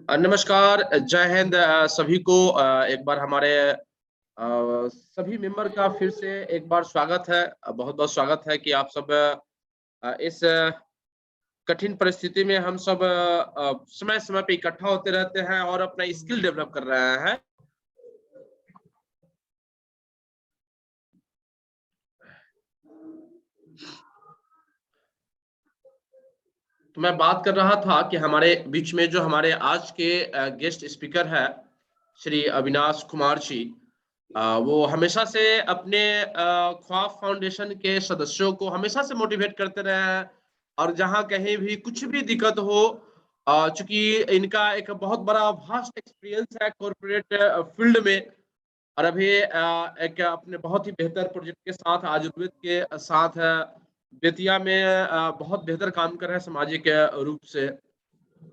नमस्कार, जय हिंद सभी को। एक बार हमारे सभी मेंबर का फिर से एक बार स्वागत है। बहुत-बहुत स्वागत है कि आप सब इस कठिन परिस्थिति में हम सब समय-समय पे इकट्ठा होते रहते हैं और अपना स्किल डेवलप कर रहे हैं। तो मैं बात कर रहा था कि हमारे बीच में जो हमारे आज के गेस्ट स्पीकर हैं, श्री अविनाश कुमार जी, वो हमेशा से अपने ख्वाब फाउंडेशन के सदस्यों को हमेशा से मोटिवेट करते रहे हैं और जहाँ कहीं भी कुछ भी दिक्कत हो, चूँकि इनका एक बहुत बड़ा वास्ट एक्सपीरियंस है कॉर्पोरेट फील्ड में और अभी एक अपने बहुत ही बेहतर प्रोजेक्ट के साथ आयुर्वेद के साथ बेतिया में बहुत बेहतर काम कर रहे हैं सामाजिक रूप से।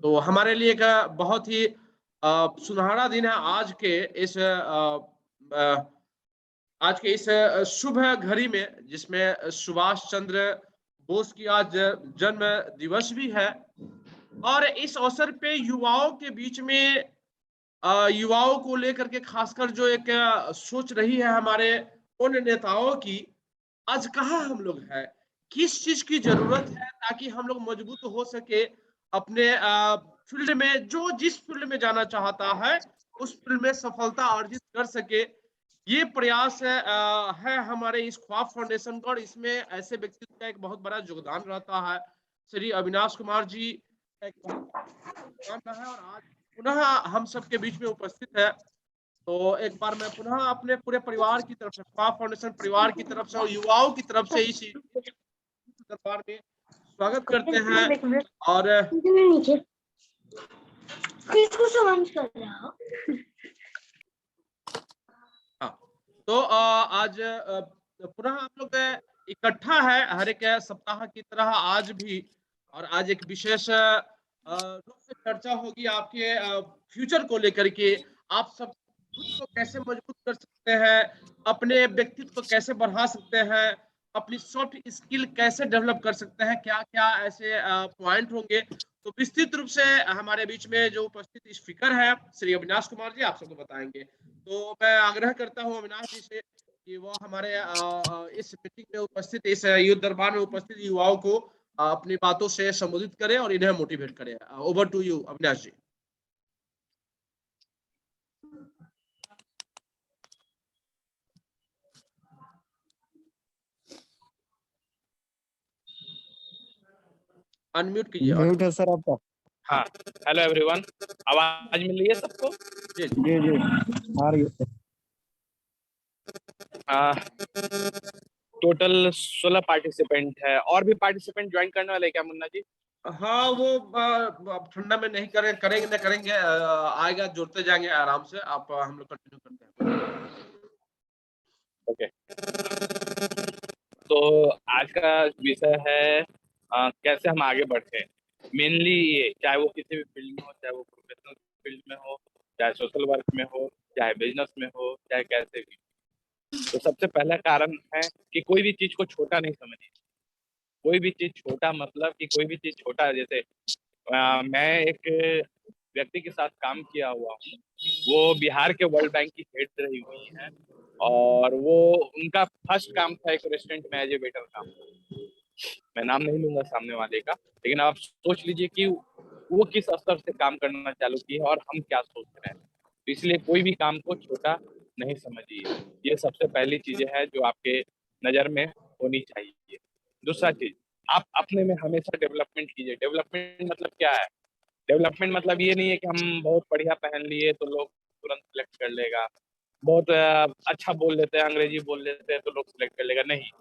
तो हमारे लिए एक बहुत ही सुनहरा दिन है अ, आज के इस शुभ घड़ी में जिसमें सुभाष चंद्र बोस की आज जन्म दिवस भी है और इस अवसर पे युवाओं के बीच में युवाओं को लेकर के खासकर जो एक सोच रही है हमारे उन नेताओं की, आज कहाँ हम लोग हैं? किस चीज़ की ज़रूरत है ताकि हम लोग मजबूत हो सके अपने फ़ील्ड में जो जिस फ़ील्ड में जाना चाहता है, उस फ़ील्ड में सफलता अर्जित कर सके। ये प्रयास है हमारे इस ख्वाब फाउंडेशन का और इसमें ऐसे व्यक्तित्व का एक बहुत बड़ा योगदान रहता है। श्री अविनाश कुमार जी का एक बहुत योगदान रहा है और आज पुनः हम सबके बीच में उपस्थित है। तो एक बार मैं पुनः अपने पूरे परिवार की तरफ से, ख्वाब फाउंडेशन परिवार की तरफ से और युवाओं की तरफ से इस दरबार में स्वागत करते हैं और किसको समझ कर रहा हो? हाँ, तो आज पुनः आप लोग इकट्ठा है हर एक सप्ताह की तरह आज भी और आज एक विशेष रूप से चर्चा होगी आपके फ्यूचर को लेकर के। आप सब खुद को कैसे मजबूत कर सकते हैं, अपने व्यक्तित्व को कैसे बढ़ा सकते हैं, अपनी सॉफ्ट स्किल कैसे डेवलप कर सकते हैं, क्या-क्या ऐसे पॉइंट होंगे। तो विस्तृत रूप से हमारे बीच में जो उपस्थित स्पीकर है श्री अविनाश कुमार जी आप सबको बताएँगे। तो मैं आग्रह करता हूँ अविनाश जी से कि वो हमारे इस मीटिंग में उपस्थित इस युद्ध दरबार में उपस्थित युवाओं को अपनी बातों से संबोधित करें और इन्हें मोटिवेट करें। Over to you Avinash ji. Unmute कीजिए। म्यूट है सर आपका। हाँ, हेलो एवरीवन, आवाज मिल रही है सबको? जी जी जी आ रही है। टोटल 16 पार्टिसिपेंट है। और भी पार्टिसिपेंट ज्वाइन करने वाले हैं क्या मुन्ना जी? हाँ, वो अब ठंडा में नहीं करेंगे न करेंगे, आएगा जुड़ते जाएंगे आराम से। आप हम लोग कंटिन्यू करते हैं। ओके, तो आज का विषय है कैसे हम आगे बढ़ते हैं। मेनली ये, चाहे वो किसी भी फील्ड में हो, चाहे वो प्रोफेशनल फील्ड में हो, चाहे सोशल वर्क में हो, चाहे बिजनेस में हो, चाहे कैसे भी। तो सबसे पहला कारण है कि कोई भी चीज को छोटा नहीं समझिए। कोई भी चीज छोटा मतलब कि कोई भी चीज छोटा है। जैसे मैं एक व्यक्ति के साथ काम किया हुआ हूँ, वो बिहार के वर्ल्ड बैंक की हेड रही हुई है और वो उनका फर्स्ट काम था एक रेस्टोरेंट में एज ए वेटर काम। मैं नाम नहीं लूंगा सामने वाले का, लेकिन आप सोच लीजिए कि वो किस स्तर से काम करना चालू की है और हम क्या सोच रहे हैं। तो इसलिए कोई भी काम को छोटा नहीं समझिए। ये सबसे पहली चीज है जो आपके नजर में होनी चाहिए। दूसरा चीज, आप अपने में हमेशा डेवलपमेंट कीजिए। डेवलपमेंट मतलब क्या है? डेवलपमेंट मतलब ये नहीं है कि हम बहुत बढ़िया पहन लिए तो लोग तुरंत सिलेक्ट कर लेगा, बहुत अच्छा बोल लेते हैं, अंग्रेजी बोल लेते हैं तो लोग सिलेक्ट कर लेगा। नहीं,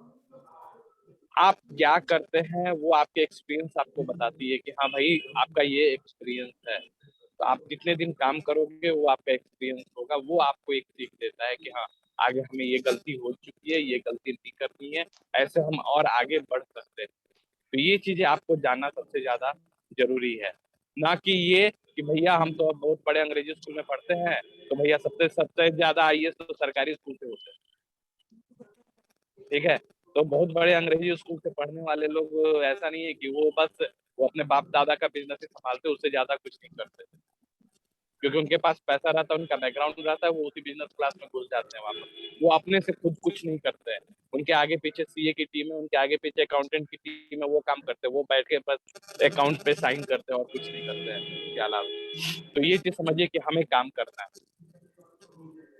आप क्या करते हैं वो आपके एक्सपीरियंस आपको बताती है कि हाँ भाई आपका ये एक्सपीरियंस है। तो आप कितने दिन काम करोगे वो आपका एक्सपीरियंस होगा, वो आपको एक सीख देता है कि हाँ आगे हमें ये गलती हो चुकी है, ये गलती नहीं करनी है, ऐसे हम और आगे बढ़ सकते हैं। तो ये चीजें आपको जानना सबसे ज्यादा जरूरी है। ना कि ये कि भैया हम तो अब बहुत बड़े अंग्रेजी स्कूल में पढ़ते हैं तो भैया सबसे सबसे ज्यादा आईएएस तो सरकारी स्कूल से होते हैं। ठीक है, तो बहुत बड़े अंग्रेजी स्कूल से पढ़ने वाले लोग ऐसा नहीं है कि वो बस वो अपने बाप दादा का बिजनेस ही संभालते, उससे ज्यादा कुछ नहीं करते। क्योंकि उनके पास पैसा रहता है, उनका बैकग्राउंड रहता है, वो उसी बिजनेस क्लास में घुस जाते हैं वापस। वो अपने से खुद कुछ नहीं करते हैं। उनके आगे पीछे सीए की टीम है, उनके आगे पीछे अकाउंटेंट की टीम है, वो काम करते हैं। वो बैठ के बस अकाउंट पे साइन करते हैं और कुछ नहीं करते हैं इसके अलावा। तो ये चीज समझिए कि हमें काम करना है।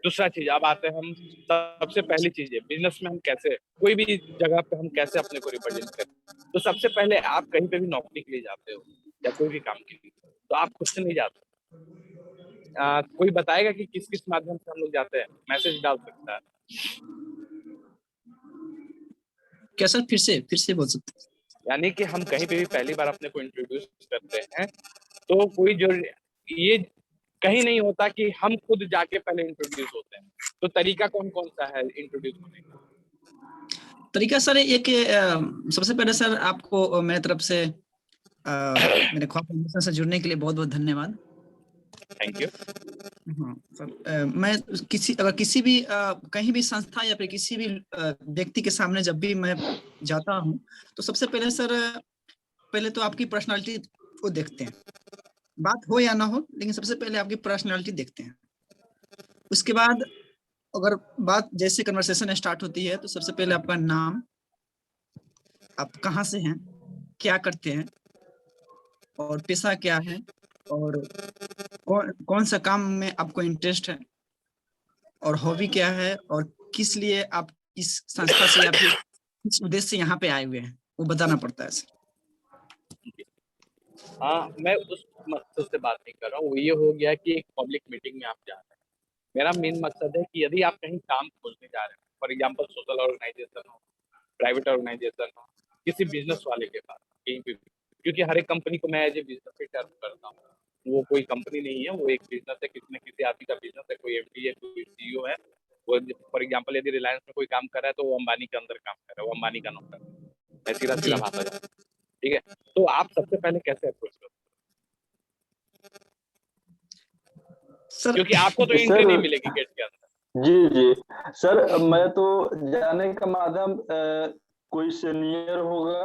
दूसरा चीज, अब आते हैं हम, सबसे पहली चीज है बिजनेस में हम कैसे, कोई भी जगह पे हम कैसे अपने को रिप्रेजेंट करें। तो सबसे पहले आप कहीं पे भी नौकरी के लिए जाते हो या कोई भी काम के लिए, तो आप खुद से नहीं जाते। कोई बताएगा कि किस किस माध्यम से हम लोग जाते हैं? मैसेज डाल सकता है। क्या सर, फिर से बोल सकते हैं? यानी कि हम कहीं पे भी पहली बार अपने को इंट्रोड्यूस करते हैं, तो कोई जो ये कहीं नहीं होता कि हम खुद जाके पहले इंट्रोड्यूस होते हैं। तो तरीका कौन कौन सा है इंट्रोड्यूस होने का? तरीका सर एक सबसे पहले सर आपको मेरी तरफ से मेरे ख्वाब फाउंडेशन से जुड़ने के लिए बहुत बहुत धन्यवाद। Thank you. हाँ सर, मैं अगर किसी भी कहीं भी संस्था या फिर किसी भी व्यक्ति के सामने जब भी मैं जाता हूँ, तो सबसे पहले सर पहले तो आपकी पर्सनालिटी को देखते हैं, बात हो या ना हो, लेकिन सबसे पहले आपकी पर्सनालिटी देखते हैं। उसके बाद अगर बात जैसे कन्वर्सेशन स्टार्ट होती है, तो सबसे पहले आपका नाम, आप कहाँ से हैं, क्या करते हैं और पेशा क्या है, और कौन सा काम में आपको इंटरेस्ट है, और हॉबी क्या है, और किस लिए आप इस संस्था से या फिर किस उद्देश्य से यहाँ पे आए हुए हैं, वो बताना पड़ता है सर। हाँ, मैं उस मकसद से बात नहीं कर रहा हूँ। वो ये हो गया कि एक पब्लिक मीटिंग में आप जा रहे हैं। मेरा मेन मकसद है कि यदि आप कहीं काम खोलने जा रहे हैं, फॉर एग्जाम्पल सोशल ऑर्गेनाइजेशन हो, प्राइवेट ऑर्गेनाइजेशन हो, किसी बिजनेस वाले के पास कहीं भी, क्योंकि हर एक कंपनी को मैं एज ए बिजनेस ही टर्म करता हूँ। वो कोई कंपनी नहीं है, वो एक बिजनेस है, किसी न किसी आदमी का बिजनेस है। कोई एमडी है, कोई सीईओ है। वो फॉर एग्जाम्पल यदि रिलायंस में कोई काम कर रहा है, तो वो अंबानी के अंदर काम कर रहा है, वो अंबानी का नौकर है। मैं सीधा सीधा भाषा जाता हूँ, ठीक है। तो आप सबसे पहले कैसे अप्रोच करो, सर क्योंकि आपको तो एंट्री नहीं मिलेगी गेट के अंदर। जी जी सर, मैं तो जाने का माध्यम कोई सीनियर होगा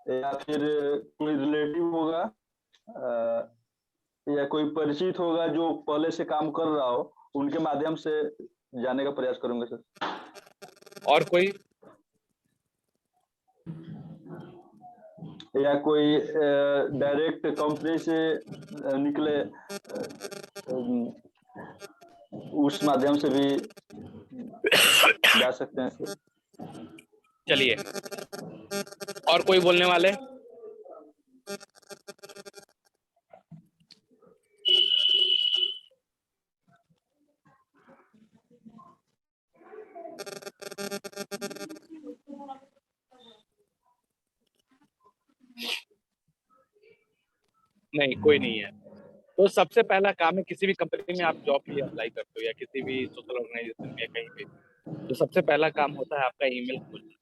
या फिर कोई रिलेटिव होगा या कोई परिचित होगा जो पहले से काम कर रहा हो, उनके माध्यम से जाने का प्रयास करूंगा सर। और कोई या कोई डायरेक्ट कंपनी से निकले, उस माध्यम से भी जा सकते हैं सर। चलिए, और कोई बोलने वाले? नहीं, कोई नहीं है। तो सबसे पहला काम है, किसी भी कंपनी में आप जॉब के लिए अप्लाई करते हो या किसी भी सोशल ऑर्गेनाइजेशन में कहीं पे, तो सबसे पहला काम होता है आपका ईमेल खोलना।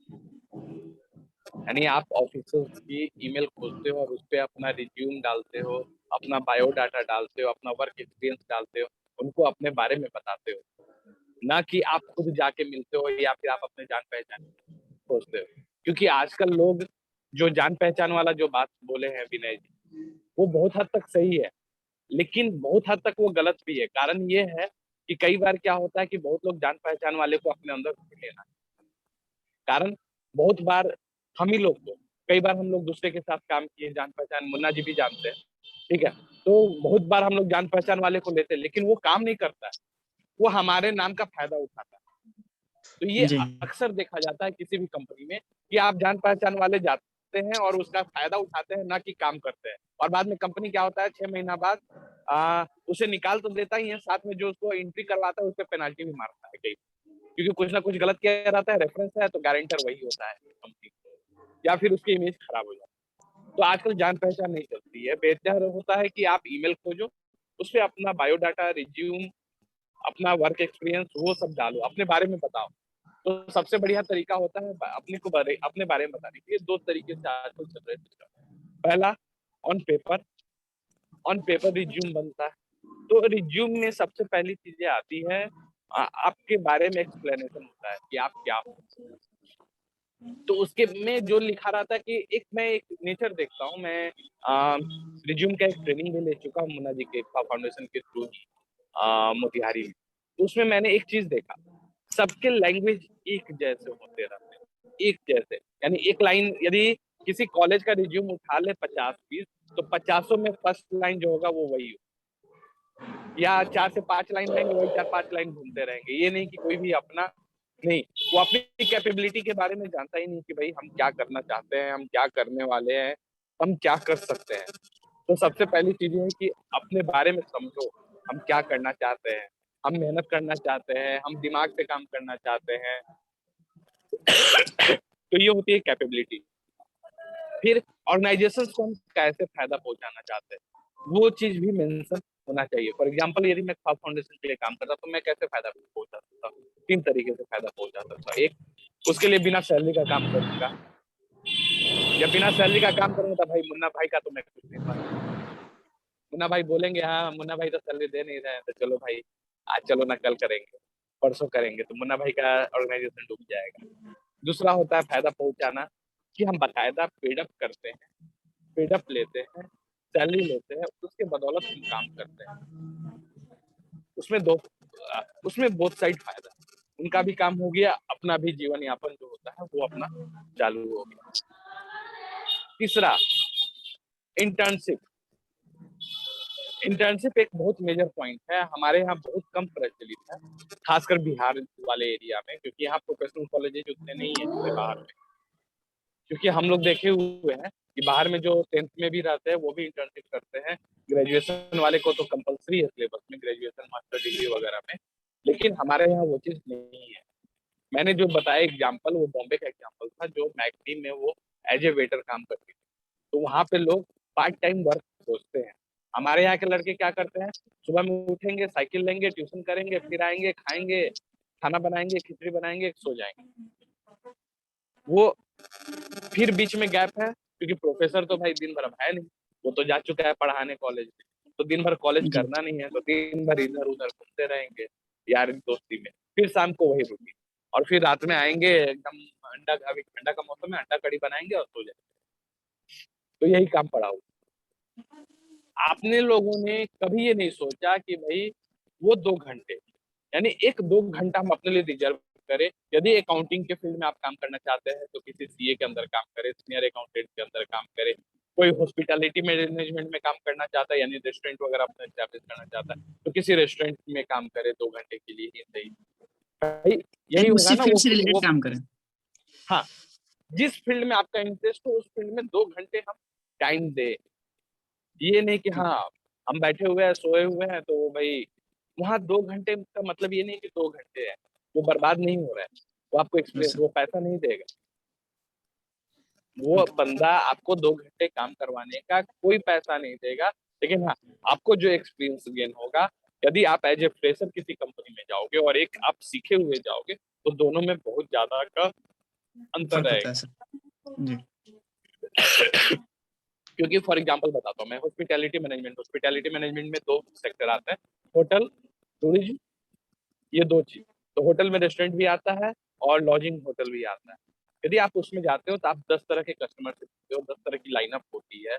यानी आप ऑफिसर्स की ईमेल खोलते हो और उस पर अपना रिज्यूम डालते हो, अपना बायोडाटा डालते हो, अपना वर्क एक्सपीरियंस डालते हो, उनको अपने बारे में बताते हो। ना कि आप खुद जाके मिलते हो या फिर आप अपने जान पहचान खोजते हो। क्योंकि आजकल लोग जो जान पहचान वाला जो बात बोले हैं विनय जी, वो बहुत हद तक सही है, लेकिन बहुत हद तक वो गलत भी है। कारण ये है कि कई बार क्या होता है कि बहुत लोग जान पहचान वाले को अपने अंदर लेना, कारण बहुत बार हम ही लोग को, कई बार हम लोग दूसरे के साथ काम किए, जान पहचान, मुन्ना जी भी जानते हैं, ठीक है। तो बहुत बार हम लोग जान पहचान वाले को लेते हैं, लेकिन वो काम नहीं करता है, वो हमारे नाम का फायदा उठाता है। तो ये अक्सर देखा जाता है किसी भी कंपनी में कि आप जान पहचान वाले जाते हैं और उसका फायदा उठाते हैं, ना कि काम करते हैं। और बाद में कंपनी क्या होता है, 6 महीना बाद उसे निकाल तो देता ही है, साथ में जो उसको एंट्री करवाता है उस पर पेनाल्टी भी मारता है कई, क्योंकि कुछ ना कुछ गलत किया रहता है, रेफरेंस है तो गारंटर वही होता है कंपनी, या फिर उसकी इमेज खराब हो जाती है। तो आजकल जान पहचान नहीं चलती है, बेहतर होता है कि आप ईमेल खोजो, उस पर अपना बायोडाटा, रिज्यूम, अपना वर्क एक्सपीरियंस वो सब डालो, अपने बारे में बताओ। तो सबसे बढ़िया तरीका होता है अपने बारे में बताने के लिए। 2 तरीके से आजकल चल रहे हैं। पहला, ऑन पेपर रिज्यूम बनता है। तो रिज्यूम में सबसे पहली चीजें आती है, आपके बारे में एक्सप्लेनेशन होता है कि आप क्या हो, तो उसके में जो लिखा रहा था कि मैं एक नेचर देखता हूँ, मैं रिज्यूम का एक ट्रेनिंग भी ले चुका हूँ मुन्ना जी के फाउंडेशन के थ्रू ही मोतिहारी में। तो उसमें मैंने एक चीज देखा, सबके लैंग्वेज एक जैसे होते रहते हैं, एक जैसे, यानी एक लाइन यदि किसी कॉलेज का रिज्यूम उठा ले 50-20, तो 50 में फर्स्ट लाइन जो होगा वो वही हो, या 4 से 5 लाइन रहेंगे, वही 4-5 लाइन घूमते रहेंगे। ये नहीं कि कोई भी अपना नहीं, वो अपनी कैपेबिलिटी के बारे में जानता ही नहीं कि भाई हम क्या करना चाहते हैं, हम क्या करने वाले हैं, हम क्या कर सकते हैं। तो सबसे पहली चीज है कि अपने बारे में समझो, हम क्या करना चाहते हैं, हम मेहनत करना चाहते हैं, हम दिमाग से काम करना चाहते हैं। तो ये होती है कैपेबिलिटी। फिर ऑर्गेनाइजेशन को हम कैसे फायदा पहुंचाना चाहते हैं, वो चीज भी मेंशन होना चाहिए। फॉर एग्जांपल यदि मैं खाप फाउंडेशन के लिए काम करता तो मैं कैसे फायदा पहुंचा सकता हूँ, 3 तरीके से फायदा पहुंचा सकता हूँ। एक, उसके लिए बिना सैलरी का काम करूंगा, या बिना सैलरी का काम करूंगा तो भाई मुन्ना भाई का तो मैं कुछ नहीं मानूंगा। मुन्ना भाई बोलेंगे हाँ मुन्ना भाई तो सैलरी दे नहीं रहे हैं, तो चलो भाई आज चलो ना, कल करेंगे, परसों करेंगे, तो मुन्ना भाई का ऑर्गेनाइजेशन डूब जाएगा। दूसरा होता है फायदा पहुंचाना, कि हम बाकायदा पेडअप करते हैं, पेडअप लेते हैं, सैलरी लेते हैं, उसके बदौलत हम काम करते हैं। उसमें दो उसमें बोथ साइड फायदा, उनका भी काम हो गया, अपना भी जीवन यापन जो होता है वो अपना चालू हो गया। तीसरा, इंटर्नशिप। इंटर्नशिप एक बहुत मेजर पॉइंट है, हमारे यहाँ बहुत कम प्रचलित है, खासकर बिहार वाले एरिया में, क्योंकि यहाँ प्रोफेशनल कॉलेजेज उतने नहीं है जैसे बाहर में। क्योंकि हम लोग देखे हुए हैं कि बाहर में जो 10th में भी रहते हैं वो भी इंटर्नशिप करते हैं, ग्रेजुएशन वाले को तो कंपलसरी है सिलेबस में, ग्रेजुएशन मास्टर डिग्री वगैरह में, लेकिन हमारे यहाँ वो चीज नहीं है। मैंने जो बताया एग्जाम्पल, वो बॉम्बे का एग्जाम्पल था, जो मैकडी में वो एज ए वेटर काम करती थी। तो वहां पे लोग पार्ट टाइम वर्क खोजते हैं। हमारे यहाँ के लड़के क्या करते हैं, सुबह में उठेंगे, साइकिल लेंगे, ट्यूशन करेंगे, फिर आएंगे, खाएंगे, खाना बनाएंगे, खिचड़ी बनाएंगे, सो जाएंगे। वो फिर बीच में गैप है, क्योंकि प्रोफेसर तो भाई दिन भर अब है नहीं, वो तो जा चुका है पढ़ाने कॉलेज में, तो दिन भर कॉलेज जी करना नहीं है, तो दिन भर इधर उधर घूमते रहेंगे यार दोस्ती में। फिर शाम को वही रूटीन, और फिर रात में आएंगे एकदम, अंडा, अभी ठंडा का मौसम है, अंडा कड़ी बनाएंगे और सो जाएंगे। तो यही काम पड़ा हुआ। आपने लोगों ने कभी ये नहीं सोचा कि भाई वो 2 घंटे, यानी 1-2 घंटा हम अपने लिए रिजर्व करें। यदि अकाउंटिंग के फील्ड में आप काम करना चाहते हैं तो किसी सीए के अंदर काम करें, सीनियर अकाउंटेंट के अंदर काम करें। कोई हॉस्पिटैलिटी मैनेजमेंट में काम करना चाहता है, यानी रेस्टोरेंट वगैरह अपना एस्टैब्लिश करना चाहता है, तो किसी रेस्टोरेंट में काम करे 2 घंटे के लिए ही सही। भाई यही एक होगा उसी ना फील्ड से वो रिलेटेड काम करें। हाँ, जिस फील्ड में आपका इंटरेस्ट हो उस फील्ड में 2 घंटे हम टाइम दे। ये नहीं कि हाँ हम बैठे हुए हैं, सोए हुए हैं, तो भाई वहां 2 घंटे का मतलब ये नहीं कि 2 घंटे है, वो बर्बाद नहीं हो रहा है, वो आपको एक्सपीरियंस, अच्छा, वो पैसा नहीं देगा। वो बंदा आपको 2 घंटे काम करवाने का कोई पैसा नहीं देगा, लेकिन हाँ आपको जो एक्सपीरियंस गेन होगा, यदि आप एज ए फ्रेशर किसी कंपनी में जाओगे और एक आप सीखे हुए जाओगे, तो दोनों में बहुत ज्यादा का अंतर फर्क होता है रहेगा। सर। जी क्योंकि फॉर एग्जांपल बताता हूँ मैं, हॉस्पिटैलिटी मैनेजमेंट में 2 सेक्टर आता है, होटल, टूरिज्म, ये 2 चीज। तो होटल में रेस्टोरेंट भी आता है और लॉजिंग होटल भी आता है। यदि आप उसमें जाते हो तो आप 10 तरह के कस्टमर से मिलते हो, 10 तरह की लाइनअप होती है,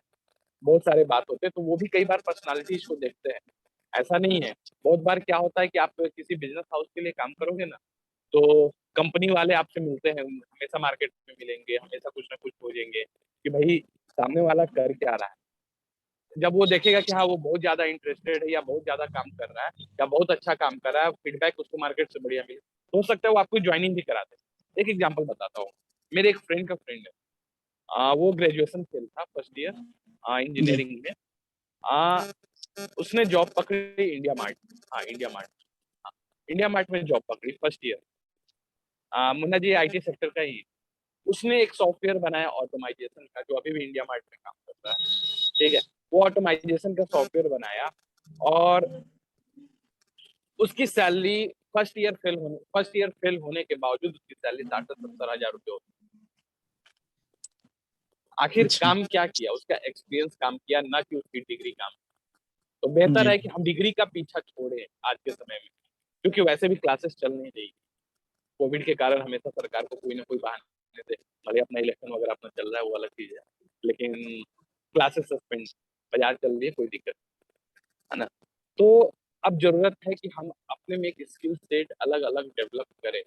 बहुत सारे बात होते हैं, तो वो भी कई बार पर्सनालिटीज को देखते हैं। ऐसा नहीं है, बहुत बार क्या होता है कि आप किसी बिजनेस हाउस के लिए काम करोगे ना, तो कंपनी वाले आपसे मिलते हैं, हमेशा मार्केट में मिलेंगे, हमेशा कुछ ना कुछ खोजेंगे कि भाई सामने वाला कर क्या रहा है। जब वो देखेगा कि हाँ वो बहुत ज्यादा इंटरेस्टेड है, या बहुत ज्यादा काम कर रहा है, या बहुत अच्छा काम कर रहा है, फीडबैक उसको मार्केट से बढ़िया मिले, तो हो सकता है वो आपको ज्वाइनिंग भी करा दे। एक एग्जांपल बताता हूँ, मेरे एक फ्रेंड का फ्रेंड है, वो ग्रेजुएशन फेल था फर्स्ट ईयर जी इंजीनियरिंग में। आ, उसने जॉब पकड़ी इंडिया मार्ट, हाँ इंडिया मार्ट, हाँ इंडिया मार्ट में जॉब पकड़ी first year. Munna ji IT sector का ही, उसने एक सॉफ्टवेयर बनाया ऑटोमाइजेशन का, जो अभी भी इंडिया मार्ट में काम करता है, ठीक है। वो ऑटोमाइजेशन का सॉफ्टवेयर बनाया, और उसकी सैलरी फर्स्ट ईयर फेल होने के बावजूद उसकी सैलरी 60-70 हजार रुपये होती। आखिर अच्छा काम क्या किया, उसका एक्सपीरियंस काम किया, ना कि उसकी डिग्री काम। तो बेहतर जी है कि हम डिग्री का पीछा छोड़ें आज के समय में, क्योंकि वैसे भी क्लासेस चल नहीं रही, कोविड के कारण हमेशा सरकार को कोई ना कोई बहाना देखने दे, भले अपना इलेक्शन वगैरह अपना चल रहा है वो अलग चीज है, लेकिन क्लासेस सस्पेंड, बाजार चल रही है, कोई दिक्कत है ना। तो अब जरूरत है कि हम अपने में एक स्किल सेट अलग अलग डेवलप करें,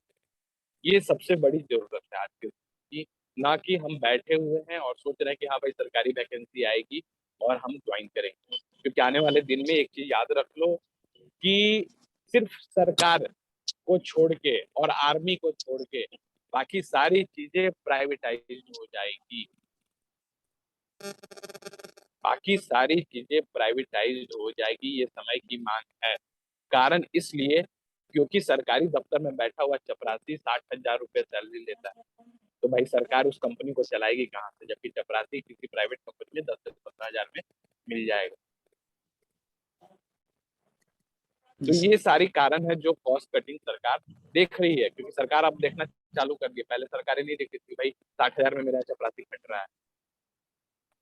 ये सबसे बड़ी जरूरत है आज के की, ना कि हम बैठे हुए हैं और सोच रहे हैं कि हाँ भाई सरकारी वैकेंसी आएगी और हम ज्वाइन करेंगे। क्योंकि आने वाले दिन में एक चीज याद रख लो कि सिर्फ सरकार को छोड़ के और आर्मी को छोड़ के बाकी सारी चीजें प्राइवेटाइज हो जाएगी, बाकी सारी चीजें प्राइवेटाइज हो जाएगी, ये समय की मांग है। कारण इसलिए क्योंकि सरकारी दफ्तर में बैठा हुआ चपरासी 60,000 रुपए सैलरी लेता है, तो भाई सरकार उस कंपनी को चलाएगी कहाँ से, जबकि चपरासी किसी प्राइवेट कंपनी में 10 से 15,000 में मिल जाएगा। तो ये सारी कारण है जो कॉस्ट कटिंग सरकार देख रही है, क्योंकि सरकार अब देखना चालू कर दी, पहले सरकारें नहीं देखती थी भाई 60,000 में मेरा चपरासी कट रहा है,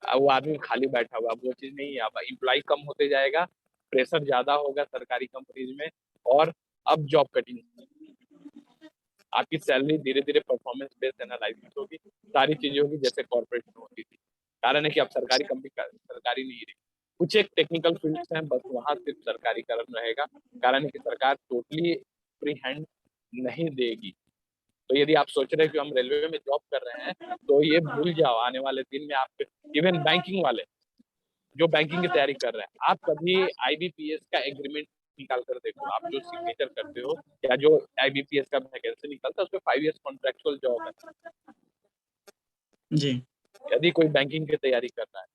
अब वो आदमी खाली बैठा हुआ, अब वो चीज नहीं है। अब इम्प्लॉय कम होते जाएगा, प्रेशर ज्यादा होगा सरकारी कंपनीज में, और अब जॉब कटिंग, आपकी सैलरी धीरे धीरे परफॉर्मेंस बेस्ड एनालिसिस होगी, सारी चीजें होगी जैसे कॉर्पोरेट में होती थी। कारण है कि अब सरकारी कंपनी सरकारी नहीं रही, कुछ एक टेक्निकल फील्ड्स हैं बस वहां सिर्फ सरकारीकरण रहेगा। कारण है कि सरकार टोटली फ्री हैंड नहीं देगी। तो यदि आप सोच रहे हैं कि हम रेलवे में जॉब कर रहे हैं तो ये भूल जाओ, आने वाले दिन में आप इवन बैंकिंग वाले जो बैंकिंग की तैयारी कर रहे हैं, आप कभी IBPS का एग्रीमेंट निकाल कर देखो, आप जो सिग्नेचर करते हो या जो IBPS का वैकेंसी निकलता है उसमें 5 इयर्स कॉन्ट्रेक्चुअल जॉब है जी। यदि कोई बैंकिंग की तैयारी कर रहा है,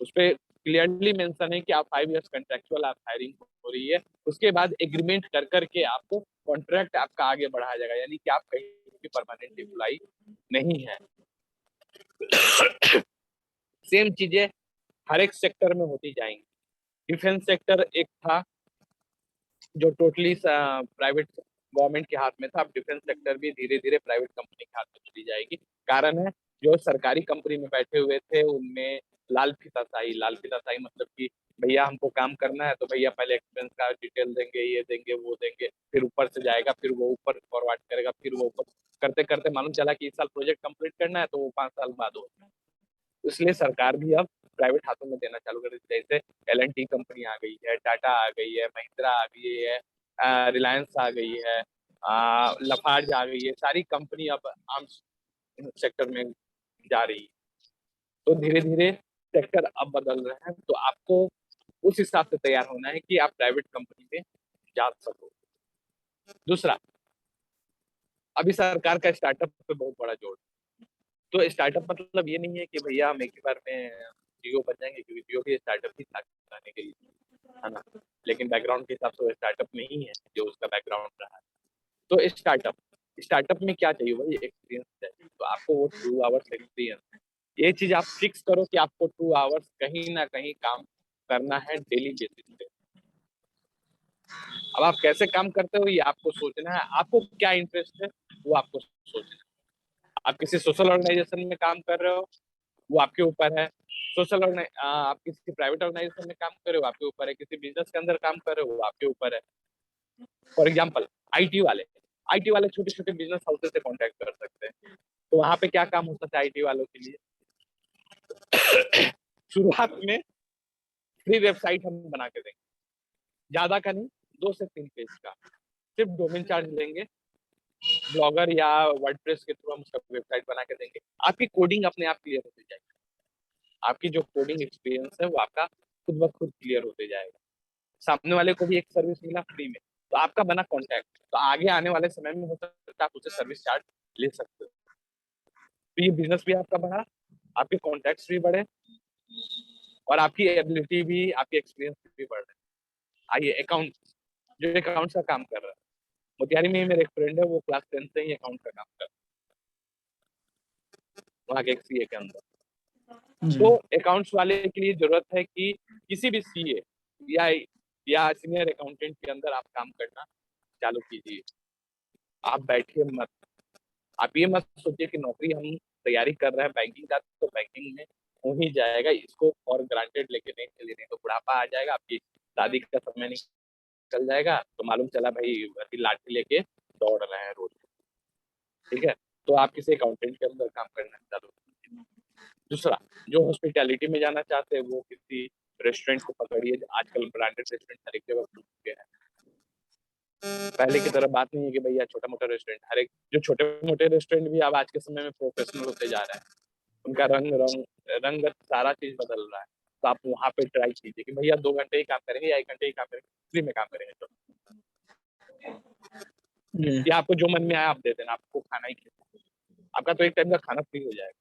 उस पर क्लियरली मेंशन है कि आप 5 इयर्स कॉन्ट्रेक्चुअल आप हायरिंग हो रही है, उसके बाद एग्रीमेंट कर करके आपको कॉन्ट्रैक्ट आपका आगे बढ़ाया जाएगा, यानी कि आप कहीं भी परमानेंट एम्प्लॉय नहीं है। सेम चीजें हर एक सेक्टर में होती जाएंगी। डिफेंस सेक्टर एक था जो टोटली प्राइवेट गवर्नमेंट के हाथ में था, अब डिफेंस सेक्टर भी धीरे धीरे प्राइवेट कंपनी के हाथ में चली जाएगी। कारण है जो सरकारी कंपनी में बैठे हुए थे उनमें लाल फीताशाही मतलब कि भैया हमको काम करना है तो भैया पहले एक्सपेंस का डिटेल देंगे, ये देंगे वो देंगे, फिर ऊपर से जाएगा, फिर वो ऊपर फॉरवर्ड करेगा, फिर वो ऊपर करते करते मालूम चला कि इस साल प्रोजेक्ट कंप्लीट करना है तो वो 5 साल बाद हो। इसलिए सरकार भी अब प्राइवेट हाथों में देना चालू कर दी, जैसे L&T कंपनी आ गई है, टाटा आ गई है, महिंद्रा आ गई है, रिलायंस आ गई है, लफार्ज आ गई है, सारी कंपनी अब आर्म्स सेक्टर में जा रही है। तो धीरे धीरे सेक्टर अब बदल रहे हैं, तो आपको उस हिसाब से तैयार होना है कि आप प्राइवेट कंपनी में जा सको। दूसरा, अभी सरकार का स्टार्टअप पे बहुत बड़ा जोर, तो स्टार्टअप मतलब ये नहीं है कि भैया हम एक ही बार में CEO बन जाएंगे, क्योंकि CEO की स्टार्टअप ही लाने के लिए है ना, लेकिन बैकग्राउंड के हिसाब से वो स्टार्टअप नहीं है जो उसका बैकग्राउंड रहा है। तो स्टार्टअप में क्या चाहिए, वही एक्सपीरियंस चाहिए, तो आपको वो 2 आवर्स एक्सपीरियंस, ये चीज आप फिक्स करो कि आपको 2 आवर्स कहीं ना कहीं काम करना है डेली बेसिस पे। अब आप कैसे काम करते हो ये आपको सोचना है, आपको क्या इंटरेस्ट है वो आपको सोचना है। आप किसी सोशल ऑर्गेनाइजेशन में काम कर रहे हो वो आपके ऊपर है, आप किसी प्राइवेट ऑर्गेनाइजेशन में काम कर रहे हो आपके ऊपर है, किसी बिजनेस के अंदर काम कर रहे हो वो आपके ऊपर है। फॉर एग्जाम्पल IT वाले छोटे छोटे बिजनेस हाउसेस से कॉन्टेक्ट कर सकते हैं, तो वहां पे क्या काम होता है IT वालों के लिए, शुरुआत में फ्री वेबसाइट हम बना के देंगे, ज्यादा का नहीं, 2 से 3 पेज का, सिर्फ डोमेन चार्ज लेंगे, ब्लॉगर या वर्डप्रेस के थ्रू हम उसका वेबसाइट बना के देंगे, आपकी कोडिंग अपने आप क्लियर होती जाएगी, आपकी जो कोडिंग एक्सपीरियंस है वो आपका खुद ब खुद क्लियर होते जाएगा। सामने वाले को भी एक सर्विस मिला फ्री में, तो आपका बना कॉन्टैक्ट, तो आगे आने वाले समय में हो सकता है आप उसे सर्विस चार्ज ले सकते हो। तो ये बिजनेस भी आपका बढ़ा, आपके कॉन्टैक्ट्स भी बढ़े और आपकी एबिलिटी भी, आपकी एक्सपीरियंस भी बढ़ रहे। आइए जो अकाउंट्स का काम कर रहा है, मोतिहारी में मेरे एक फ्रेंड है, वो क्लास 10 से ही अकाउंट का काम कर रहा है वहाँ के एक CA के अंदर। तो अकाउंट्स वाले के लिए जरूरत है कि किसी भी CA या सीनियर अकाउंटेंट के अंदर आप काम करना चालू कीजिए। आप बैठिए मत, आप ये मत सोचिए कि नौकरी हम तैयारी कर रहे हैं बैंकिंग का तो बैंकिंग में हो ही जाएगा, इसको फॉर ग्रांटेड लेके नहीं चलिए, नहीं तो बुढ़ापा आ जाएगा, आपकी शादी का समय निकल जाएगा तो मालूम चला भाई लाठी लेके दौड़ रहे हैं रोज। ठीक है, तो आप किसी अकाउंटेंट के अंदर काम करना चालू कीजिए। दूसरा, जो हॉस्पिटैलिटी में जाना चाहते हैं वो किसी रेस्टोरेंट को पकड़िए। आजकल ब्रांडेड रेस्टोरेंट हर एक जगह खुल चुके हैं। पहले की तरह बात नहीं है कि भैया छोटा मोटा रेस्टोरेंट, हर एक जो छोटे मोटे रेस्टोरेंट भी अब आज के समय में प्रोफेशनल होते जा रहा है, उनका रंगत सारा चीज बदल रहा है। तो आप वहां पे ट्राई कीजिए कि भैया 2 घंटे ही काम करेंगे या 1 घंटे ही काम करेंगे, फ्री में काम करेंगे। तो जी या आपको जो मन में आया आप दे देना, आपको खाना ही खिलाना, आपका तो एक टाइम का खाना फ्री हो जाएगा।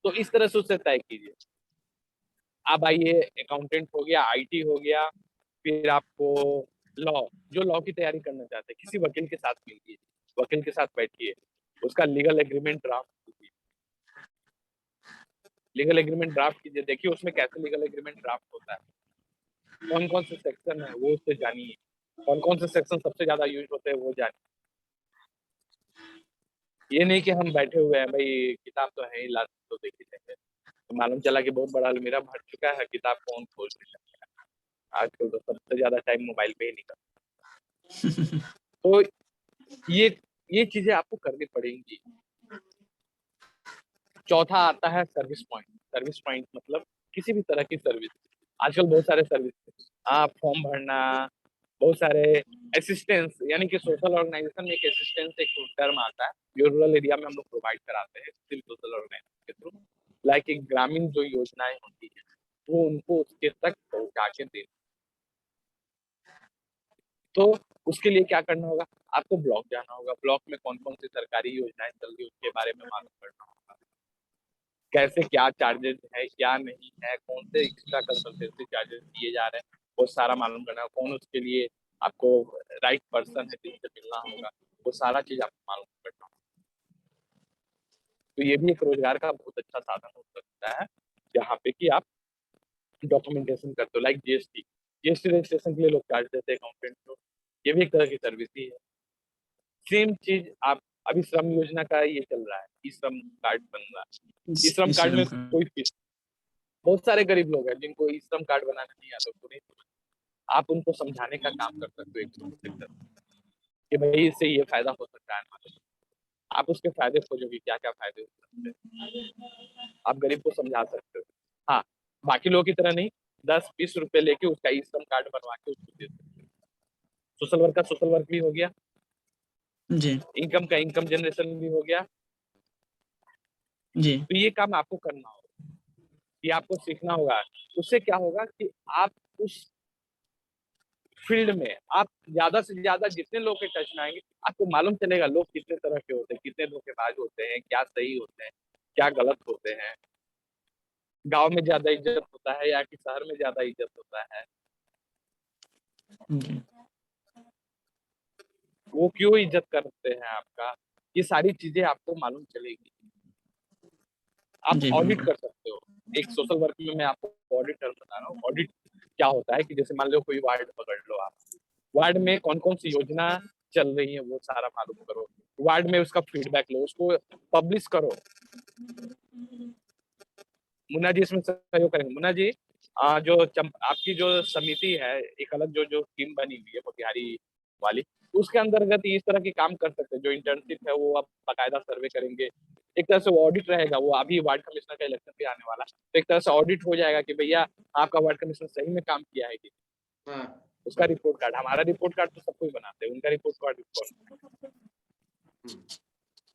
तो इस तरह से उससे तय कीजिए। अब आइए, अकाउंटेंट हो गया, आईटी हो गया, फिर आपको जो लॉ की तैयारी करना चाहते हैं, किसी वकील के साथ मिलिए, वकील के साथ बैठिए, उसका लीगल एग्रीमेंट ड्राफ्ट कीजिए। लीगल एग्रीमेंट ड्राफ्ट कीजिए, देखिए उसमें कैसे लीगल एग्रीमेंट ड्राफ्ट होता है, कौन कौन से सेक्शन है वो उससे जानिए, कौन कौन से सेक्शन सबसे ज्यादा यूज होते हैं वो जानिए। ये नहीं कि हम बैठे हुए हैं भाई किताब तो है ही, लास्ट तो देख ही लेंगे, तो मालूम चला कि बहुत बड़ा अलमीरा भर चुका है, किताब कौन खोल नहीं सकता। आजकल तो सबसे ज्यादा टाइम मोबाइल पे ही निकलता। तो ये चीजें आपको करनी पड़ेंगी। चौथा आता है सर्विस पॉइंट। सर्विस पॉइंट मतलब किसी भी तरह की सर्विस। आजकल बहुत सारे सर्विस, आप फॉर्म भरना, बहुत सारे असिस्टेंस, यानी कि सोशल ऑर्गेनाइजेशन में एक असिस्टेंस एक टर्म आता है जो रूरल एरिया में हम लोग प्रोवाइड कराते हैं सोशल ऑर्गेनाइजेशन के थ्रू। लाइक एक ग्रामीण जो योजनाएं होती है वो उनको उसके तक पहुंचा के देना। तो उसके लिए क्या करना होगा, आपको ब्लॉक जाना होगा, ब्लॉक में कौन कौन सी सरकारी योजनाएं चल रही है उसके बारे में मालूम करना होगा, कैसे क्या चार्जेस है क्या नहीं है, कौन से एक्स्ट्रा कंसल्टेंसी चार्जेस दिए जा रहे हैं वो सारा मालूम करना होगा, कौन उसके लिए आपको राइट पर्सन है जिनसे मिलना होगा, वो सारा चीज आपको मालूम करना होगा। तो ये भी एक रोजगार का बहुत अच्छा साधन हो सकता है, जहाँ पे कि आप डॉक्यूमेंटेशन करते हो। लाइक जीएसटी रजिस्ट्रेशन के लिए लोग चार्ज देते हैं अकाउंटेंट को, ये भी एक तरह की सर्विस ही है। सेम चीज आप अभी श्रम योजना का ये चल रहा है, ई श्रम कार्ड बन रहा है। ई श्रम कार्ड में कोई फीस, बहुत सारे गरीब लोग हैं जिनको ई श्रम कार्ड बनाना नहीं आता, तो नहीं आप उनको समझाने का काम कर सकते हो एक सेक्टर कि भाई इससे ये फायदा हो सकता है, आप उसके फायदे खोजोगे क्या क्या फायदे हो सकते हैं, आप गरीब को समझा सकते हो। हाँ, बाकी लोगों की तरह नहीं 10-20 रुपए लेके उसका ई श्रम कार्ड बनवा के उसको दे सकते हो। सोशल वर्क का सोशल वर्क भी हो गया, जी इनकम का इनकम जनरेशन भी हो गया। जी तो ये काम आपको करना होगा, ये आपको सीखना होगा। उससे क्या होगा कि आप उस फील्ड में आप ज्यादा से ज्यादा जितने लोग के टच में आएंगे आपको मालूम चलेगा लोग कितने तरह के होते हैं, कितने धोखेबाज होते हैं, क्या सही होते हैं, क्या गलत होते हैं, गांव में ज्यादा इज्जत होता है या कि शहर में ज्यादा इज्जत होता है, जी वो क्यों इज्जत करते हैं आपका, ये सारी चीजें आपको मालूम चलेगी। आप जी ऑडिट बिल्कुल कर सकते हो। एक सोशल वर्क में मैं आपको ऑडिट बता रहा हूँ। ऑडिट क्या होता है कि जैसे मान लो कोई वार्ड पकड़ लो, आप वार्ड में कौन कौन सी योजना चल रही है वो सारा मालूम करो, वार्ड में उसका फीडबैक लो, उसको पब्लिश करो। मुन्ना जी इसमें सहयोग करेंगे। मुन्ना जी आपकी जो समिति है, एक अलग जो जो टीम बनी हुई है मोतिहारी वाली, उसके अंतर्गत इस तरह के काम कर सकते हैं। जो इंटर्नशिप है वो आप बाकायदा सर्वे करेंगे, एक तरह से वो ऑडिट रहेगा। वो अभी वार्ड कमिश्नर का इलेक्शन भी आने वाला है, तो एक तरह से ऑडिट हो जाएगा कि भैया आपका वार्ड कमिश्नर सही में काम किया है कि हाँ। उसका रिपोर्ट कार्ड। हमारा रिपोर्ट कार्ड तो सब कोई बनाते हैं, उनका रिपोर्ट कार्ड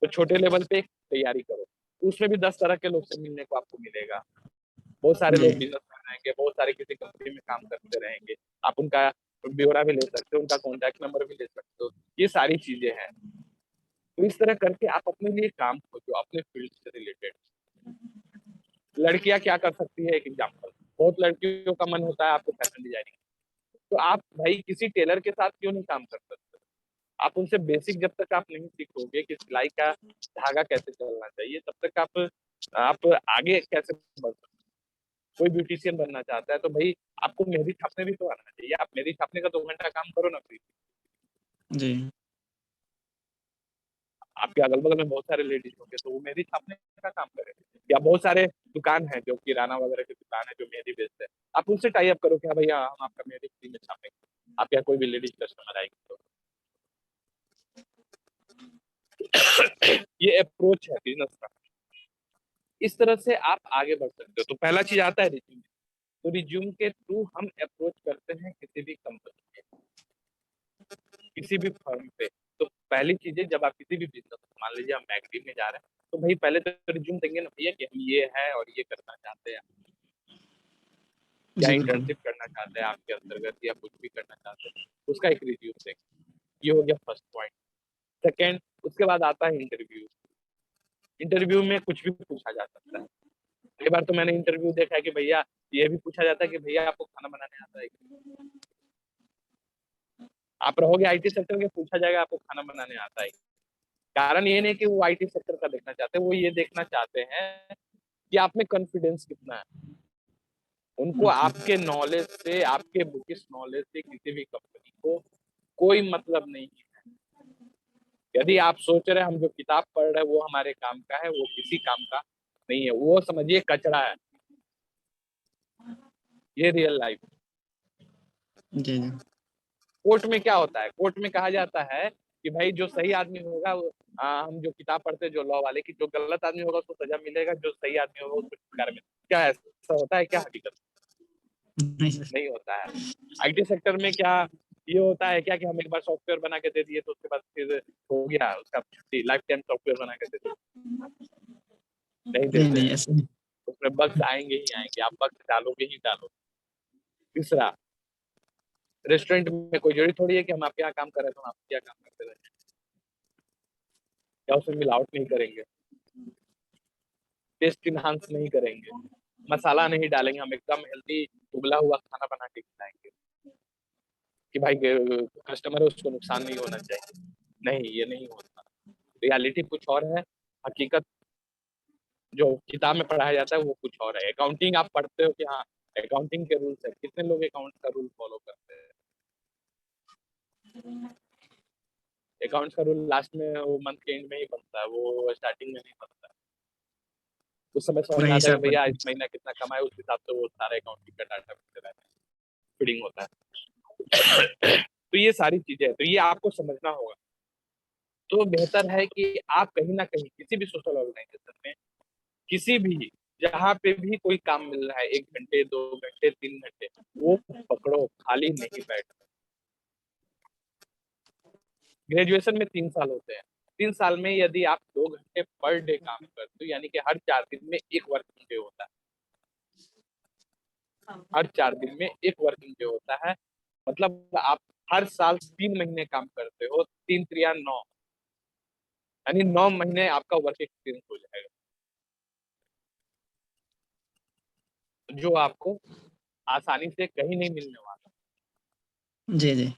तो छोटे लेवल पे तैयारी करो, उसमें भी 10 तरह के लोग से मिलने को आपको मिलेगा। बहुत सारे लोग जी बिजनेस रहेंगे, बहुत सारे किसी कंपनी में काम करते रहेंगे, आप उनका ब्यौरा भी ले सकते हो, उनका कॉन्टैक्ट नंबर भी ले सकते हो, ये सारी चीजें हैं। तो इस तरह करके आप अपने लिए काम खोजो अपने फील्ड से रिलेटेड। लड़कियां क्या कर सकती है, एक एग्जाम्पल, बहुत लड़कियों का मन होता है आपको फैशन डिजाइनिंग, तो आप भाई किसी टेलर के साथ क्यों नहीं काम कर सकते। आप उनसे बेसिक जब तक आप नहीं सीखोगे कि सिलाई का धागा कैसे चलना चाहिए, तब तक आप आगे कैसे बढ़ सकते। कोई ब्यूटिशियन बनना चाहता है तो भाई आपको मेहंदी छापने भी तो आना चाहिए, आप मेहंदी छापने का 2 घंटा काम करो ना फ्री। जी आपके अगल बगल में बहुत सारे लेडीज होंगे तो वो मेहंदी छापने का काम करें, या बहुत सारे दुकान है जो किराना वगैरह की दुकान है जो मेहंदी बेचते हैं, आप उनसे टाई अप करो क्या भैया हम आपका मेहंदी फ्री में छापेंगे, आप क्या कोई भी लेडीज कस्टमर आएगी तो ये अप्रोच है बिजनेस का। इस तरह से आप आगे बढ़ सकते हो। तो पहला चीज आता है रिज्यूम। तो रिज्यूम के थ्रू हम अप्रोच करते हैं किसी भी कंपनी के, किसी भी फर्म पे। तो पहली चीज है, जब आप किसी भी बिजनेस, मान लीजिए हम मैगडी में जा रहे हैं, तो भाई पहले तो रिज्यूम देंगे ना भैया कि हम ये है और ये करना चाहते हैं, या जी बिल्कुल। इंटर्नशिप करना चाहते हैं आपके अंतर्गत, या कुछ भी करना चाहते हैं, उसका एक रिव्यू देंगे। ये हो गया फर्स्ट पॉइंट। सेकेंड, उसके बाद आता है इंटरव्यू। इंटरव्यू में कुछ भी पूछा जा सकता है। कई बार तो मैंने इंटरव्यू देखा है कि भैया ये भी पूछा जाता है कि भैया आपको खाना बनाने आता है क्या? आप रहोगे आईटी सेक्टर के, पूछा जाएगा आपको खाना बनाने आता है। कारण ये नहीं कि वो आईटी सेक्टर का देखना चाहते हैं, वो ये देखना चाहते हैं कि आप में कॉन्फिडेंस कितना है। उनको आपके नॉलेज से, आपके बुकिश नॉलेज से किसी भी कंपनी को कोई मतलब नहीं है। यदि आप सोच रहे हैं हम जो किताब पढ़ रहे हैं वो हमारे काम का है, वो किसी काम का नहीं है, वो समझिए कचरा है। ये रियल लाइफ। जी जी। कोर्ट में क्या होता है, कोर्ट में कहा जाता है कि भाई जो सही आदमी होगा हम जो किताब पढ़ते हैं जो लॉ वाले की, जो गलत आदमी होगा उसको सजा मिलेगा, जो सही आदमी होगा उसको छुटकारा मिलेगा। क्या ऐसा होता है क्या हकीकत? नहीं सर। नहीं होता है। आईटी सेक्टर में क्या ये होता है क्या कि हम एक बार सॉफ्टवेयर बना के दे दिए तो उसके बाद फिर हो गया उसका छुट्टी, लाइफ टाइम सॉफ्टवेयर बना के दे दिए? नहीं नहीं देते नहीं हैं। ऐसे नहीं। उसमें बग्स आएंगे ही आएंगे, आप बग्स डालोगे ही डालोगे। तीसरा, रेस्टोरेंट में कोई जरूरी थोड़ी है कि हम आपके यहाँ काम कर रहे हैं तो हम आपके यहाँ काम करते रहे, या उसमें मिलावट नहीं करेंगे, टेस्ट इनहांस नहीं करेंगे, मसाला नहीं डालेंगे, हम एकदम हेल्दी उबला हुआ खाना बना के खिलाएंगे कि भाई कस्टमर है उसको नुकसान नहीं होना चाहिए। नहीं, ये नहीं होता। रियलिटी कुछ और है, हकीकत जो किताब में पढ़ाया जाता है वो कुछ और है। अकाउंटिंग आप पढ़ते हो कि हाँ अकाउंटिंग के रूल्स है, कितने लोग अकाउंट का रूल फॉलो करते हैं? अकाउंट्स का रूल लास्ट में वो मंथ के एंड में ही बनता है, वो स्टार्टिंग में नहीं बनता है। उस समय समझ पूरा में आता है हिसाब कि भैया करके। इस महीना कितना कमाए, उस हिसाब से वो सारा अकाउंटिंग का डाटा फीडिंग होता है। तो ये सारी चीजें हैं, तो ये आपको समझना होगा। तो बेहतर है कि आप कहीं ना कहीं किसी भी सोशल ऑर्गेनाइजेशन में, किसी भी जहाँ पे भी कोई काम मिल रहा है, 1 घंटे 2 घंटे 3 घंटे, वो पकड़ो, खाली नहीं बैठो। ग्रेजुएशन में 3 साल होते हैं। 3 साल में यदि आप 2 घंटे पर डे काम करते हो, यानी कि हर 4 दिन में एक वर्किंग डे होता है, हर 4 दिन में एक वर्किंग डे होता है, मतलब आप हर साल 3 महीने काम करते हो, 3 3 9, यानी 9 महीने आपका वर्क एक्सपीरियंस हो जाएगा, जो आपको आसानी से कहीं नहीं मिलने वाला। जी जी।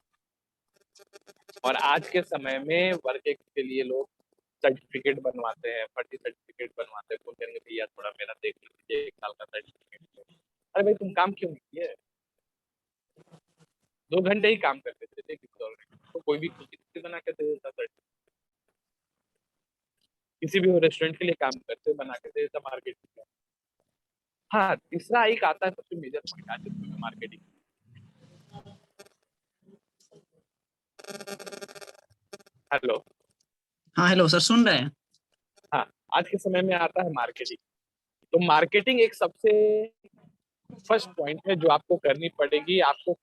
और आज के समय में वर्क एक्स के लिए लोग सर्टिफिकेट बनवाते हैं, फर्जी सर्टिफिकेट बनवाते हैं, बोलते हैं भैया थोड़ा मेरा देख लीजिए 1 साल का सर्टिफिकेट। अरे भाई तुम काम क्यों नहीं किए? 2 घंटे ही काम करते थे किसी और तो कोई भी खुशी से बना के दे देता सर्टिफिकेट। किसी भी रेस्टोरेंट के लिए काम करते बना के दे देता मार्केटिंग। हाँ, तीसरा एक आता है सबसे मेजर पॉइंट आज के समय में, मार्केटिंग। हेलो। हाँ हेलो सर, सुन रहे हैं। हाँ, आज के समय में आता है मार्केटिंग। तो मार्केटिंग एक सबसे फर्स्ट पॉइंट है जो आपको करनी पड़ेगी। आपको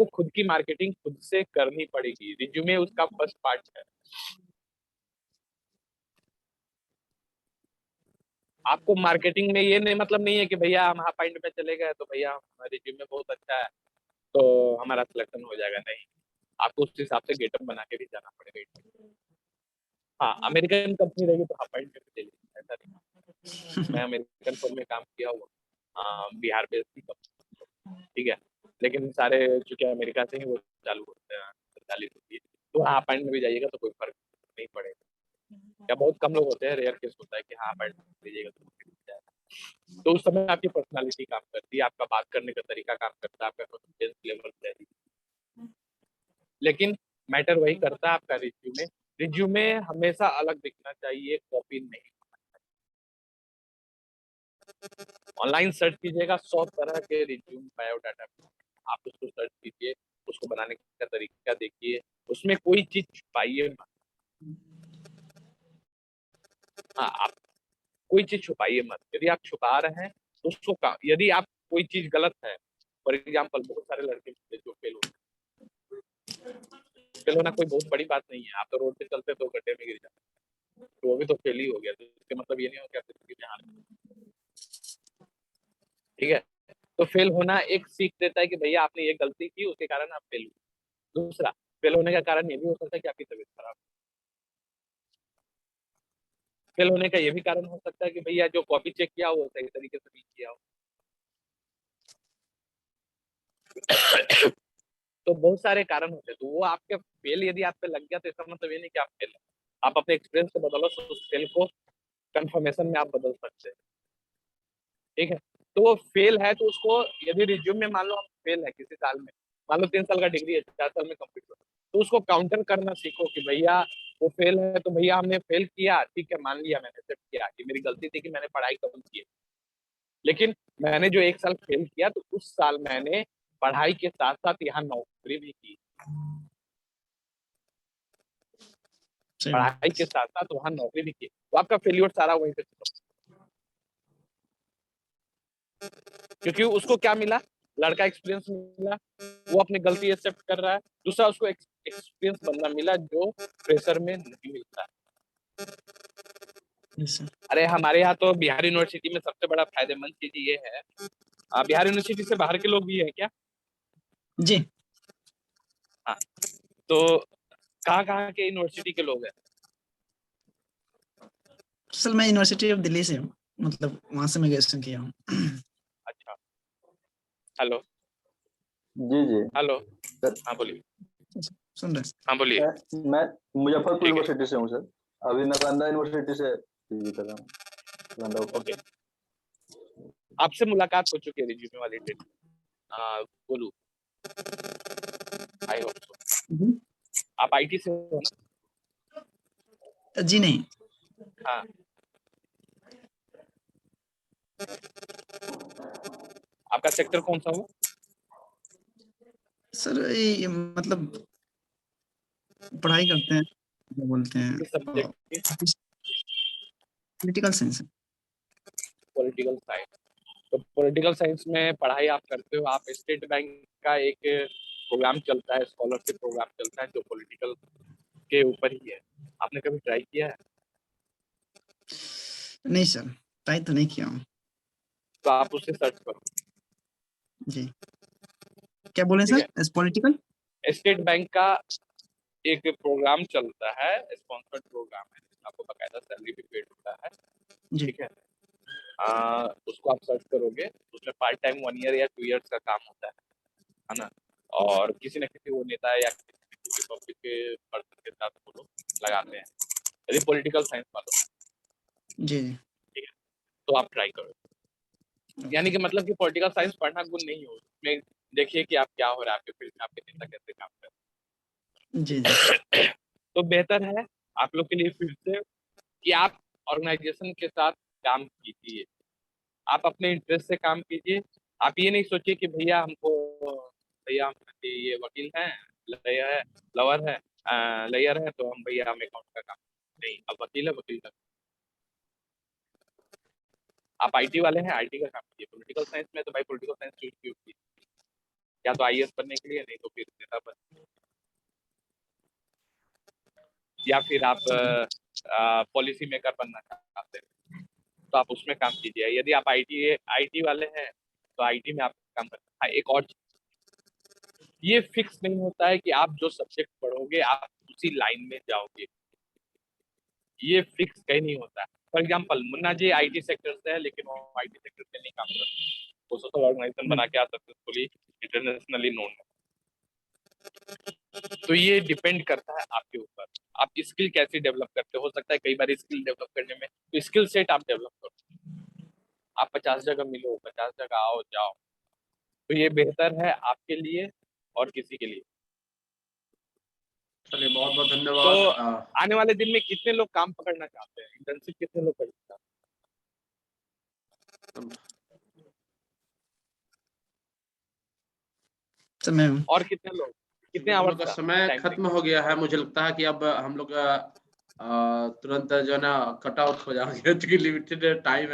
खुद की मार्केटिंग खुद से करनी पड़ेगी। रिज्यूमे उसका फर्स्ट पार्ट है। आपको मार्केटिंग में ये नहीं मतलब नहीं है कि भैया हम हाफ पॉइंट में चले गए तो भैया रिज्यूमे बहुत अच्छा है तो हमारा सिलेक्शन हो जाएगा। नहीं, आपको उस हिसाब से गेटअप बना के भी जाना पड़ेगा। हाँ, अमेरिकन कंपनी रहेगी तो हाफ पॉइंट में चलेगी, ऐसा नहीं। मैं अमेरिकन फर्म में काम किया हुआ, बिहार बेस्ड की कंपनी, ठीक है, लेकिन सारे चूंकि अमेरिका से ही वो चालू होते हैं, सरकारी होती है, तो हाफ पॉइंट में भी जाइएगा तो कोई फर्क नहीं पड़ेगा। या बहुत कम लोग होते हैं, रेयर केस होता है कि हाँ पॉइंट लीजिएगा तो मिल जाएगा। तो उस समय आपकी पर्सनालिटी काम करती है, आपका बात करने का तरीका काम करता है, आपका कॉन्फिडेंस लेवल चाहिए। लेकिन मैटर वही करता है आपका रिज्यूमे। रिज्यूमे हमेशा अलग दिखना चाहिए, कॉपी नहीं। ऑनलाइन सर्च कीजिएगा 100 तरह के रिज्यूम बायोडाटा, आप उसको सर्च कीजिए, उसको बनाने का तरीका देखिए, उसमें कोई चीज छुपाइए मत। हाँ, आप कोई चीज छुपाइए मत। यदि आप छुपा रहे हैं तो उसको यदि आप कोई चीज गलत है, फॉर एग्जाम्पल बहुत सारे लड़के जो फेल होते हैं, फेल होना कोई बहुत बड़ी बात नहीं है। आप तो रोड पे चलते तो गड्ढे में गिर जाते, तो वो भी तो फेल ही हो गया। तो इसके मतलब ये नहीं हो कि आप जिंदगी में हार गए। ठीक है, तो फेल होना एक सीख देता है कि भैया आपने ये गलती की, उसके कारण आप फेल हुए। दूसरा, फेल होने का कारण ये भी हो सकता है कि आपकी तबीयत खराब। फेल होने का ये भी कारण हो सकता है कि भैया जो कॉपी चेक किया वो सही तरीके से नहीं किया हो। तो बहुत सारे कारण होते हैं। तो वो आपके फेल यदि आप पे लग गया तो इसका मतलब ये नहीं कि आप फेल है। आप अपने एक्सपीरियंस से बदलो, तो उस फेल को कंफर्मेशन में आप बदल सकते हैं। ठीक है, तो वो फेल है तो उसको यदि रिज्यूम में मान लो हम फेल है किसी साल में, मान लो 3 साल का डिग्री है, 4 साल में कंप्लीट हो, तो उसको काउंटर करना सीखो कि भैया वो फेल है तो भैया हमने फेल किया, ठीक है, मान लिया, मैंने एक्सेप्ट किया कि मेरी गलती थी कि मैंने पढ़ाई कम की, लेकिन मैंने जो 1 साल फेल किया तो उस साल मैंने पढ़ाई के साथ साथ यहाँ नौकरी भी की। सही बात। पढ़ाई के साथ साथ वहां नौकरी भी की, तो आपका फेल्योर सारा वहीं पे खत्म। क्योंकि उसको क्या मिला, लड़का एक्सपीरियंस मिला, वो अपनी गलती एक्सेप्ट कर रहा है। दूसरा, उसको एक्सपीरियंस बंदा मिला जो प्रेशर में नहीं मिलता है। Yes, sir. अरे हमारे यहाँ तो बिहार यूनिवर्सिटी में सबसे बड़ा फायदेमंद चीज ये है, बिहार यूनिवर्सिटी से बाहर के लोग भी है क्या? जी, हाँ, तो कहाँ कहाँ के यूनिवर्सिटी के लोग हैं? असल मैं यूनिवर्सिटी ऑफ दिल्ली से हूँ, मतलब वहां से मैं ग्रेजुएशन किया हूँ। अच्छा, हेलो जी जी हेलो, सर। हाँ बोलिए, सुन रहे हाँ बोलिए। मैं मुजफ्फरपुर ठीक है, यूनिवर्सिटी से हूँ सर। अभी नालंदा यूनिवर्सिटी से पीजी कर रहा हूँ, नालंदा ओपन। ओके, आपसे मुलाकात हो चुकी है रिज्यूमे वाली डेट, बोलू, आई होप सो। हैं। आप आईटी से हो ना? जी नहीं, हाँ, आपका सेक्टर कौन सा हुआ? सर ये मतलब पढ़ाई करते हैं, क्या बोलते हैं, किस सब्जेक्ट की? Political science. Political science. तो पॉलिटिकल साइंस में पढ़ाई आप करते हो, आप स्टेट बैंक का एक प्रोग्राम चलता है, स्कॉलरशिप प्रोग्राम चलता है जो पॉलिटिकल के ऊपर ही है। आपने कभी ट्राई किया है? नहीं सर, ट्राई तो नहीं किया हूँ। तो आप उससे सर्च करो। जी, क्या बोले ठीक सर, एज पॉलिटिकल? है, स्टेट बैंक का एक प्रोग्राम चलता है, स्पॉन्सर्ड प्रोग्राम है, आपको बकायदा सैलरी भी पेड होता है। जी, ठीक है, उसको आप सर्च करोगे, उसमें पार्ट टाइम 1 ईयर या 2 ईयर्स का काम होता है ना? और किसी न किसी वो नेता या किसी पब्लिक के पर्सन के साथ वो लोग लगाते हैं, यदि पॉलिटिकल साइंस वालों। जी जी, ठीक है, तो आप ट्राई करो। यानी कि मतलब कि पॉलिटिकल साइंस पढ़ना गुण नहीं हो, उसमें देखिए कि आप क्या हो रहा है आपके फील्ड में, आपके नेता कैसे काम कर जी जी, रहे हैं। तो बेहतर है आप लोग के लिए फिर से कि आप ऑर्गेनाइजेशन के साथ काम कीजिए, आप अपने इंटरेस्ट से काम कीजिए। आप ये नहीं सोचिए कि भैया हमको, भैया हम ये वकील हैं, लॉयर है, लवर है, लॉयर है, तो हम भैया हम अकाउंट का काम नहीं, अब वकील है, वकील का। आप आईटी वाले हैं, आईटी का काम कीजिए। पॉलिटिकल साइंस में तो भाई पॉलिटिकल साइंस चूज क्यों की? या तो आईएएस बनने के लिए, नहीं तो फिर नेता बन, या फिर आप पॉलिसी मेकर बनना चाहते हैं तो आप उसमें काम कीजिए। यदि आप आईटी आईटी वाले हैं तो आईटी में आप काम करना। हाँ, एक और ये फिक्स नहीं होता है कि आप जो सब्जेक्ट पढ़ोगे आप उसी लाइन में जाओगे, ये फिक्स कहीं नहीं होता है। For example Munna ji IT sector से है, लेकिन वो आईटी सेक्टर से नहीं काम करते, वो सोशल ऑर्गेनाइजेशन बना के सक्सेसफुली इंटरनेशनली नोन है। तो ये डिपेंड करता है आपके ऊपर, आप स्किल कैसे डेवलप करते हो सकता है कई बार स्किल डेवलप करने में तो स्किल सेट आप डेवलप करो। आप 50 जगह मिलो, 50 जगह आओ जाओ, तो ये बेहतर है आपके लिए और किसी के लिए। चलिए, बहुत बहुत तो धन्यवाद। आने वाले दिन में कितने लोग काम पकड़ना चाहते हैं, इंटर्नशिप कितने लोग करना चाहते हैं? सर मैं हूँ। और कितने लोग, कितने हम आवर्स लोग का का समय टाइम खत्म हो गया है। मुझे लगता है कि अब हम लोग तुरंत जो है ना कट आउट हो जाएंगे क्योंकि लिमिटेड टाइम